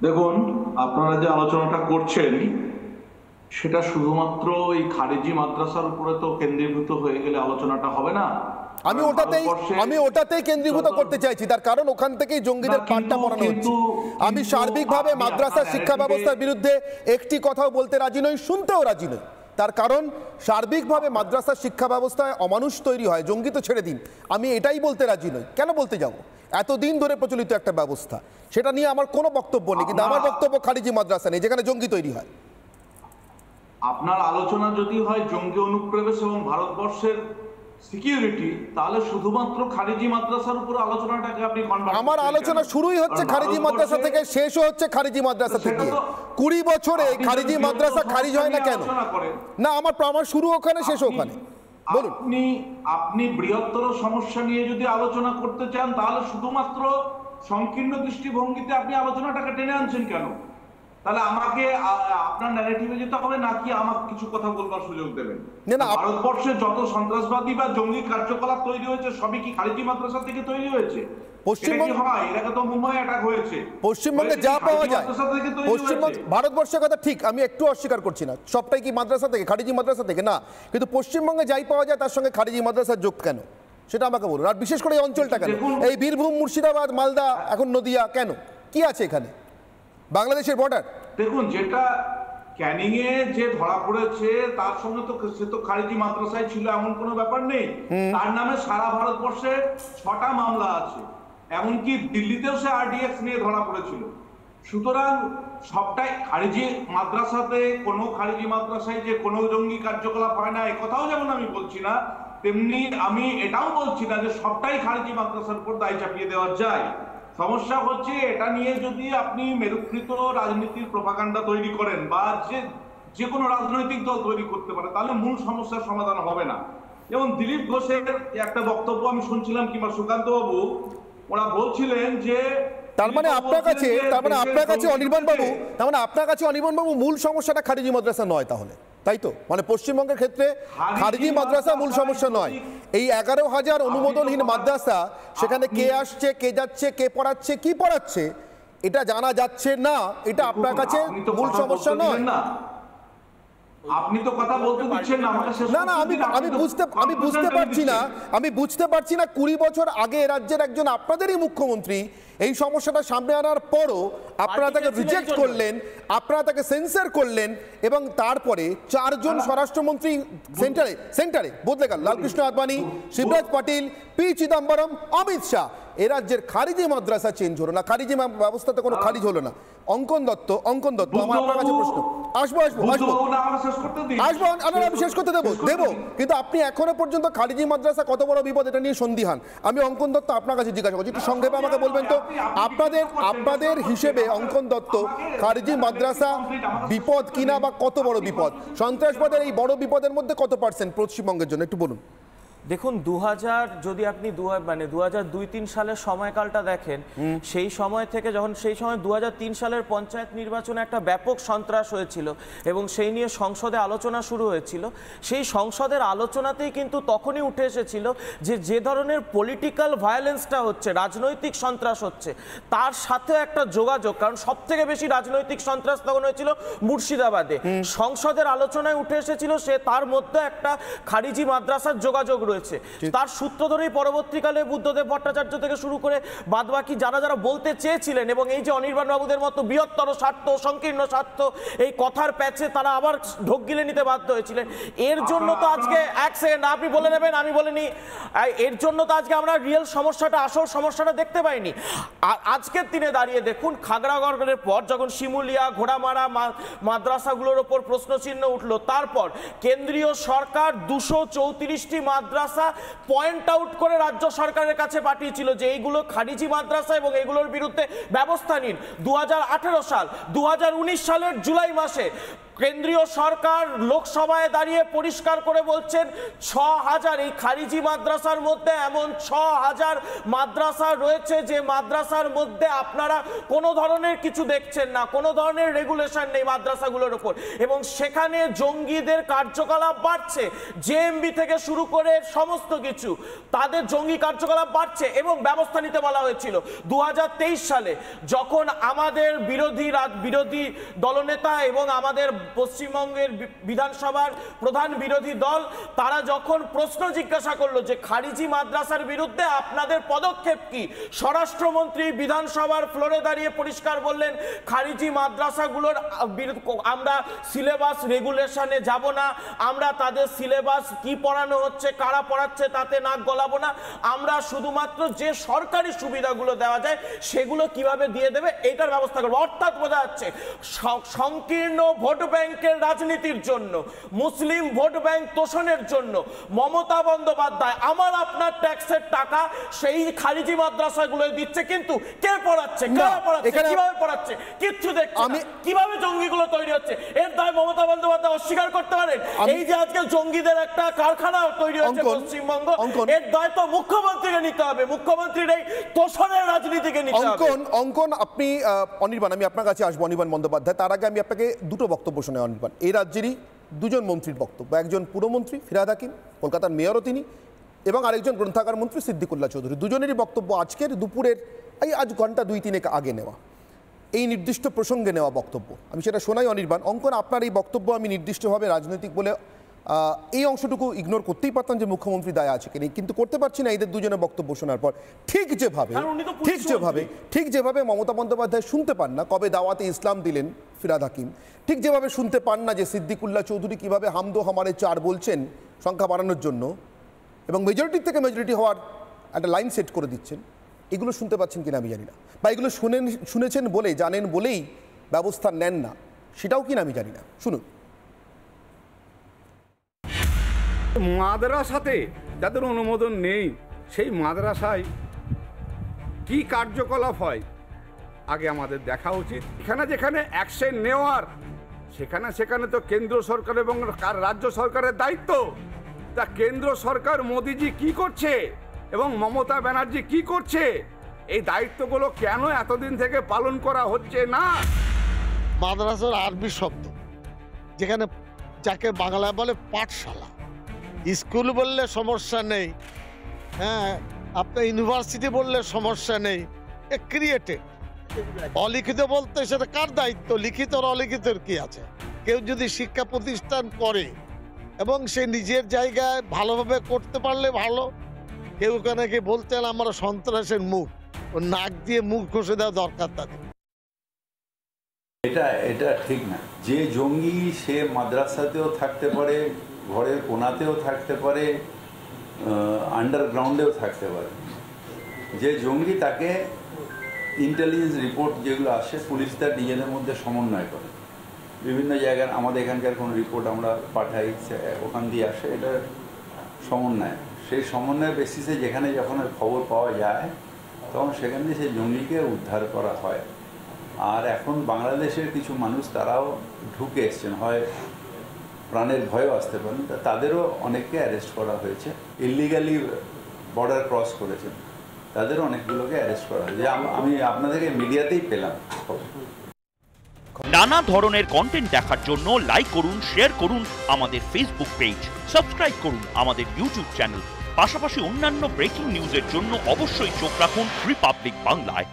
দেখুন, আপনারা যে আলোচনাটা করছেন সেটা শুধুমাত্র এই খারিজি মাদ্রাসার উপরে তো কেন্দ্রীভূত হয়ে গেলে আলোচনাটা হবে না। আমি কারণ ওটাতেই ভারতবর্ষে আমি ওটাতেই কেন্দ্রীভূত যত করতে চাইছি, তার কারণ ওখান থেকেই না জঙ্গিদের পাঠটা কিন্তু পড়ানো হচ্ছে। কিন্তু আমি কিন্তু সার্বিকভাবে আপনি মাদ্রাসা আপনার শিক্ষা ন্যারেটিভে ব্যবস্থার বিরুদ্ধে একটি কথাও বলতে রাজি নই, শুনতেও রাজি নই। তার কারণ সার্বিকভাবে মাদ্রাসা শিক্ষা ব্যবস্থায় অমানুষ তৈরি হয়, জঙ্গি তো ছেড়ে দিন, আমি এটাই বলতে রাজি নই। কেন বলতে যাব? এতদিন ধরে প্রচলিত একটা ব্যবস্থা, সেটা নিয়ে আমার কোনো বক্তব্য নেই, কিন্তু আমার বক্তব্য খারিজি মাদ্রাসা নেই যেখানে জঙ্গি তৈরি হয়। আপনার আলোচনা যদি হয় জঙ্গি অনুপ্রবেশ এবং ভারতবর্ষের সিকিউরিটি, তাহলে শুধুমাত্র খারিজি মাদ্রাসার উপর আলোচনাটাকে আপনি কনভার্ট আমার করছেন আলোচনা কেন? শুরুই হচ্ছে কারণ খারিজি মাদ্রাসা থেকে, শেষও হচ্ছে খারিজি মাদ্রাসা সেটা থেকে। তো 20 বছরে আপনি খারিজি যদি মাদ্রাসা বৃহত্তর খারিজ হয় না সমস্যা কেন? নিয়ে আলোচনা করেন, না, আমার শুরু ওখানে, শেষ আপনি ওখানে। বলুন। আপনি আপনি বৃহত্তর সমস্যা নিয়ে যদি আলোচনা করতে চান, তাহলে শুধুমাত্র সংকীর্ণ দৃষ্টিভঙ্গিতে আপনি আলোচনাটাকে টেনে আনছেন কেন? তাহলে আমাকে আপনার ন্যারেটিভে যেতে হবে, নাকি আমাকে কিছু কথা বলবার সুযোগ দেবেন? না না, ভারতবর্ষে যত সন্ত্রাসবাদী বা জঙ্গি কার্যকলাপ তৈরি হয়েছে সবই কি খারিজি মাদ্রাসা থেকে তৈরি হয়েছে? এটা কি হয়? এটাকে তো মুম্বাই অ্যাটাক হয়েছে, পশ্চিমবঙ্গে যা পাওয়া যায়, মাদ্রাসা থেকে তৈরি পশ্চিমবঙ্গ হয়েছে। ভারতবর্ষের কথা ঠিক, আমি একটু অস্বীকার করছি না, সবটাই কি মাদ্রাসা থেকে, খারিজি মাদ্রাসা থেকে না, কিন্তু পশ্চিমবঙ্গে যাই পাওয়া যায় তার সঙ্গে খারিজি মাদ্রাসার যোগ কেন, সেটা আমাকে বলুন। আর বিশেষ করে এই অঞ্চলটা কেন, এই বীরভূম, মুর্শিদাবাদ, মালদা, এখন নদিয়া, কেন, কি আছে এখানে? বাংলাদেশের বর্ডার। দেখুন, যেটা ক্যানিং এ যে ধরা পড়েছে তার সঙ্গে তো সে তো খারিজি মাদ্রাসায় ছিল এমন কোনো ব্যাপার নেই। তার নামে সারা ভারতবর্ষে 6টা মামলা আছে, এমনকি দিল্লিতেও সে আরডিএক্স নিয়ে ধরা পড়েছিল। সুতরাং সবটাই খারিজি মাদ্রাসাতে, কোনো খারিজি মাদ্রাসায় যে কোনো জঙ্গি কার্যকলাপ হয় না একথাও যেমন আমি বলছি না, তেমনি আমি এটাও বলছি না যে সবটাই খারিজি মাদ্রাসার উপর দায় চাপিয়ে দেওয়া যায়। সমস্যা হচ্ছে এটা নিয়ে যদি আপনি মেরুকৃত রাজনীতির প্রপাগান্ডা তৈরি করেন বা যে কোনো রাজনৈতিক দল তৈরি করতে পারে, তাহলে মূল সমস্যার সমাধান হবে না। যেমন দিলীপ ঘোষের একটা বক্তব্য আমি শুনছিলাম, কিংবা সুকান্ত বাবু, ওরা বলছিলেন যে তার মানে আপনার কাছে, অনির্বাণ বাবু, তার মানে আপনার কাছে অনির্বাণ বাবু মূল সমস্যাটা খারিজি মাদ্রাসা নয় তাহলে, তাই তো? মানে পশ্চিমবঙ্গের ক্ষেত্রে খারিজি মাদ্রাসা মূল সমস্যা নয়, এই 11,000 অনুমোদনহীন মাদ্রাসা, সেখানে কে আসছে, কে যাচ্ছে, কে পড়াচ্ছে, কি পড়াচ্ছে, এটা জানা যাচ্ছে না, এটা আপনার কাছে মূল সমস্যা নয়। আপনি তো কথা বলতে দিচ্ছেন না আমাকে। না না, আমি বুঝতে পারছি না 20 বছর আগে রাজ্যের একজন আপনাদেরই মুখ্যমন্ত্রী এই সমস্যাটা সামনে আনার পরও আপনারা তাকে রিজেক্ট করলেন, আপনারা তাকে সেন্সার করলেন, এবং তারপরে 4 জন স্বরাষ্ট্রমন্ত্রী সেন্টারে বদলে গেল, লালকৃষ্ণ আদবানি, শিবরাজ পাটিল, পি চিদম্বরম, অমিত শাহ। এ রাজ্যের খারিজি মাদ্রাসা চেঞ্জ হলো না, খারিজি ব্যবস্থাতে কোনো খারিজ হলো না। অঙ্কন দত্ত, আমার আপনার কাছে প্রশ্ন, আসবো, আমি শেষ করতে দেবো, কিন্তু আপনি এখনো পর্যন্ত খারিজি মাদ্রাসা কত বড় বিপদ এটা নিয়ে সন্দিহান। আমি অঙ্কন দত্ত আপনার কাছে জিজ্ঞাসা করছি, একটু সংক্ষেপে আমাকে বলবেন তো, আপনাদের হিসেবে অঙ্কন দত্ত খারিজি মাদ্রাসা বিপদ কিনা, বা কত বড় বিপদ, সন্ত্রাসবাদের এই বড় বিপদের মধ্যে কত % পশ্চিমবঙ্গের জন্য, একটু বলুন। দেখুন, 2000 যদি আপনি 2002-03 সালের সময়কালটা দেখেন, সেই সময় থেকে যখন, সেই সময় 2003 সালের পঞ্চায়েত নির্বাচনে একটা ব্যাপক সন্ত্রাস হয়েছিল এবং সেই নিয়ে সংসদে আলোচনা শুরু হয়েছিল। সেই সংসদের আলোচনাতেই কিন্তু তখনই উঠে এসেছিল যে ধরনের পলিটিক্যাল ভায়োলেন্সটা হচ্ছে, রাজনৈতিক সন্ত্রাস হচ্ছে, তার সাথে একটা যোগাযোগ, কারণ সব থেকে বেশি রাজনৈতিক সন্ত্রাস তখন হয়েছিল মুর্শিদাবাদে। সংসদের আলোচনায় উঠে এসেছিল তার মধ্যে একটা খারিজি মাদ্রাসার যোগাযোগ রয়েছে। তার সূত্র ধরেই পরবর্তীকালে বুদ্ধদেব ভট্টাচার্য থেকে শুরু করে বাদবাকি যারা বলতে চেয়েছিলেন, এবং এই যে অনির্বাণ বাবুদের মতো বৃহত্তর স্বার্থ, সংকীর্ণ স্বার্থ, এই কথার প্যাচে তারা আবার ঢোক গিলে নিতে বাধ্য হয়েছিলেন। এর জন্য তো আজকে, এক সেকেন্ড আপনি বলে নেবেন, আমি বলিনি, এর জন্য তো আজকে আমরা রিয়েল সমস্যাটা, আসল সমস্যাটা দেখতে পাইনি। আজকের দিনে দাঁড়িয়ে দেখুন, খাগড়াগড়ের পর যখন শিমুলিয়া, ঘোড়ামারা মাদ্রাসাগুলোর ওপর প্রশ্নচিহ্ন উঠলো, তারপর কেন্দ্রীয় সরকার 234টি মাদ্রাসা পয়েন্ট আউট করে রাজ্য সরকারের কাছে পাঠিয়েছিল যে এইগুলো খারিজি মাদ্রাসা এবং এগুলোর বিরুদ্ধে ব্যবস্থা নিন। 2018 সাল, 2019 সালের জুলাই মাসে কেন্দ্রীয় সরকার লোকসভায় দাঁড়িয়ে পরিষ্কার করে বলছেন ৬,০০০ এই খারিজি মাদ্রাসার মধ্যে এমন ৬,০০০ মাদ্রাসা রয়েছে যে মাদ্রাসার মধ্যে আপনারা কোনো ধরনের কিছু দেখছেন না, কোনো ধরনের রেগুলেশন নেই মাদ্রাসাগুলোর উপর, এবং সেখানে জঙ্গিদের কার্যকলাপ বাড়ছে। জেএমবি থেকে শুরু করে সমস্ত কিছু তাদের জঙ্গি কার্যকলাপ বাড়ছে এবং ব্যবস্থা নিতে বলা হয়েছিল 2023 সালে, যখন আমাদের বিরোধী দলনেতা এবং আমাদের পশ্চিমবঙ্গের বিধানসভার প্রধান বিরোধী দল তারা যখন প্রশ্ন জিজ্ঞাসা করলো যে খারিজি মাদ্রাসার বিরুদ্ধে আপনাদের পদক্ষেপ কি, স্বরাষ্ট্রমন্ত্রী বিধানসভার ফ্লোরে দাঁড়িয়ে পরিষ্কার বললেন খারিজি মাদ্রাসাগুলোর আমরা সিলেবাস রেগুলেশনে যাব না, আমরা তাদের সিলেবাস কি পড়ানো হচ্ছে কারা পড়াচ্ছে তাতে নাক গলাবো না, আমরা শুধুমাত্র যে সরকারি সুবিধাগুলো দেওয়া যায় সেগুলো কিভাবে দিয়ে দেবে এটার ব্যবস্থা করবো। অর্থাৎ বোঝা যাচ্ছে সংকীর্ণ ভোট ব্যাংকের রাজনীতির জন্য, মুসলিম ভোট ব্যাংক তোষণের জন্য মমতা বন্দ্যোপাধ্যায় আমার আপনার ট্যাক্সের টাকা সেই খারিজি মাদ্রাসাগুলো দিচ্ছে, কিন্তু কে পড়াচ্ছে, কারা পড়াচ্ছে, কিভাবে পড়াচ্ছে কিচ্ছু দেখছি না, কিভাবে জঙ্গিগুলো তৈরি হচ্ছে এর দায় মমতা বন্দ্যোপাধ্যায় অস্বীকার করতে পারেন? এই যে আজকে জঙ্গিদের একটা কারখানা তৈরি হচ্ছে পশ্চিমবঙ্গ, এর দায় তো মুখ্যমন্ত্রীকে নিতে হবে, মুখ্যমন্ত্রীর এই তোষণের রাজনীতিকে নিতে হবে। অঙ্কন আপনি অনির্বাণ, আমি আপনার কাছে আসবো অনির্বাণ বন্দ্যোপাধ্যায়, তার আগে আমি আপনাকে দুটো বক্তব্য শোনাই। অনির্বাণ, এই রাজ্যেরই দুজন মন্ত্রীর বক্তব্য, একজন পুরমন্ত্রী ফিরহাদ হাকিম, কলকাতার মেয়রও তিনি, এবং আরেকজন গ্রন্থাগার মন্ত্রী সিদ্দিকুল্লাহ চৌধুরী, দুজনেরই বক্তব্য আজকের দুপুরের আজ ঘন্টা 2-3 আগে নেওয়া, এই নির্দিষ্ট প্রসঙ্গে নেওয়া বক্তব্য। আমি সেটা শোনাই অনির্বাণ। অঙ্কন, আপনার এই বক্তব্য আমি নির্দিষ্টভাবে রাজনৈতিক বলে এই অংশটুকু ইগনোর করতেই পারতাম যে মুখ্যমন্ত্রী দায় আছে কিনা, কিন্তু করতে পারছি না এদের দুজনের বক্তব্য শোনার পর। ঠিক যেভাবে মমতা বন্দ্যোপাধ্যায় শুনতে পান না কবে দাওয়াতে ইসলাম দিলেন ফিরহাদ হাকিম, ঠিক যেভাবে শুনতে পান না যে সিদ্দিকুল্লাহ চৌধুরী কিভাবে হামদো হামারে 4 বলছেন সংখ্যা বাড়ানোর জন্য এবং মেজরিটি থেকে মেজরিটি হওয়ার একটা লাইন সেট করে দিচ্ছেন, এগুলো শুনতে পাচ্ছেন কিনা আমি জানি না, বা এগুলো শুনেছেন বলে জানেন বলেই ব্যবস্থা নেন না সেটাও কিনা আমি জানি না। শুনুন। মাদ্রাসাতে যাদের অনুমোদন নেই সেই মাদ্রাসায় কি কার্যকলাপ হয় আগে আমাদের দেখা উচিত। এখানে যেখানে অ্যাকশন নেওয়ার সেখানে তো কেন্দ্র সরকার এবং রাজ্য সরকারের দায়িত্ব। তা কেন্দ্র সরকার মোদিজি কি করছে এবং মমতা ব্যানার্জি কি করছে, এই দায়িত্বগুলো কেন এতদিন থেকে পালন করা হচ্ছে না? মাদ্রাসার আরবি শব্দ, যেখানে যাকে বাংলায় বলে পাঠশালা, স্কুল বললে সমস্যা নেই, হ্যাঁ আপনার ইউনিভার্সিটি বললে সমস্যা নেই, এ ক্রিয়েটেড। অলিখিত বলতে সেটা কার দায়িত্ব? লিখিত আর অলিখিতর কি আছে? কেউ যদি শিক্ষা প্রতিষ্ঠান করে এবং সে নিজের জায়গায় ভালোভাবে করতে পারলে ভালো। কেউ কেন কি বলতে হলে আমরা সন্ত্রাসের মুখ, ও নাক দিয়ে মুখ ঘষে দেওয়া দরকার তাদের। এটা ঠিক না। যে জঙ্গি সে মাদ্রাসাতেও থাকতে পারে, ঘরের কোনাতেও থাকতে পারে, আন্ডারগ্রাউন্ডেও থাকতে পারে। যে জঙ্গি তাকে ইন্টেলিজেন্স রিপোর্ট যেগুলো আসে পুলিশ তার নিজেদের মধ্যে সমন্বয় করে, বিভিন্ন জায়গায় আমাদের এখানকার কোনো রিপোর্ট আমরা পাঠাই ওখান দিয়ে আসে, এটা সমন্বয়। সেই সমন্বয়ের বেসিসে যেখানে যখন খবর পাওয়া যায় তখন সেখান থেকে সেই জঙ্গিকে উদ্ধার করা হয়। আর এখন বাংলাদেশের কিছু মানুষ তারাও ঢুকে এসছেন, হয় প্রাণের ভয়ও আসতে পারেন, তাদেরও অনেককে অ্যারেস্ট করা হয়েছে। ইলিগালি বর্ডার ক্রস করেছেন তাদেরও অনেকগুলোকে অ্যারেস্ট করা হয়েছে, আমি আপনাদেরকে মিডিয়াতেই পেলাম। নানা ধরনের কন্টেন্ট দেখার জন্য লাইক করুন, শেয়ার করুন আমাদের ফেসবুক পেজ, সাবস্ক্রাইব করুন আমাদের ইউটিউব চ্যানেল। পাশাপাশি অন্যান্য ব্রেকিং নিউজের জন্য অবশ্যই চোখ রাখুন রিপাবলিক বাংলায়।